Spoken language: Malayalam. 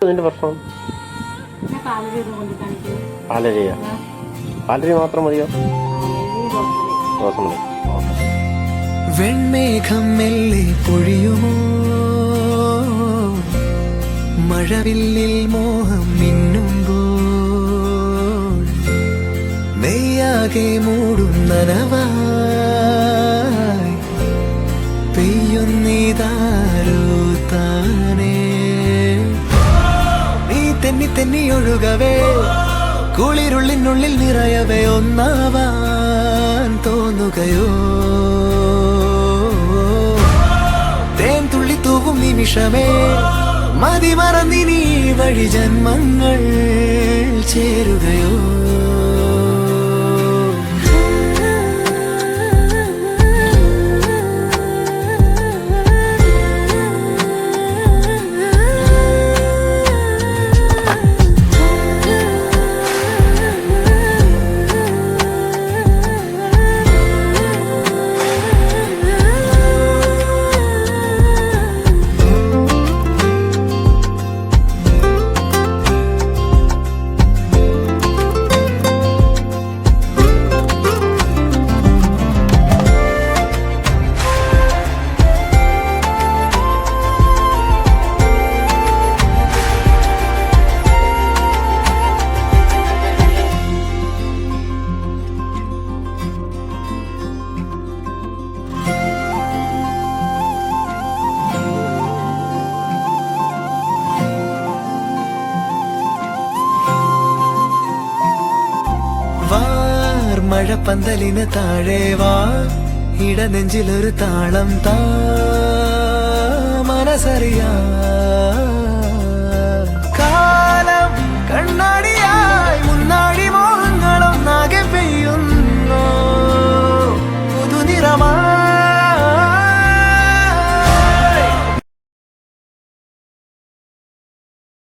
നിന്റെ പ്രശ്നം? പാലരിയ പാലരി മാത്രം മതിയോ? റോസമലി. വെൺമേഘം മെല്ലെ പൊഴിയുമോ, മഴവില്ലിൽ മോഹം മിന്നുമ്പോൾ, നെയ്യാകെ മൂടും നനവായി പെയ്യുന്നിതാരോ താനേ. നീ തെന്നി തെന്നി ഒഴുകവേ, കുളിരുള്ളിനുള്ളിൽ നിറയവേ, ഒന്നാവാൻ തോന്നുകയോ? തേൻ തുള്ളി തൂവും നിമിഷമേ, മതി മറന്നിനി വഴി ജന്മങ്ങൾ ചേരുകയോ? മഴപ്പന്തലിന് താഴെ വാ, ഇടനെഞ്ചിലൊരു താളം താ, മനസ്സറിയാ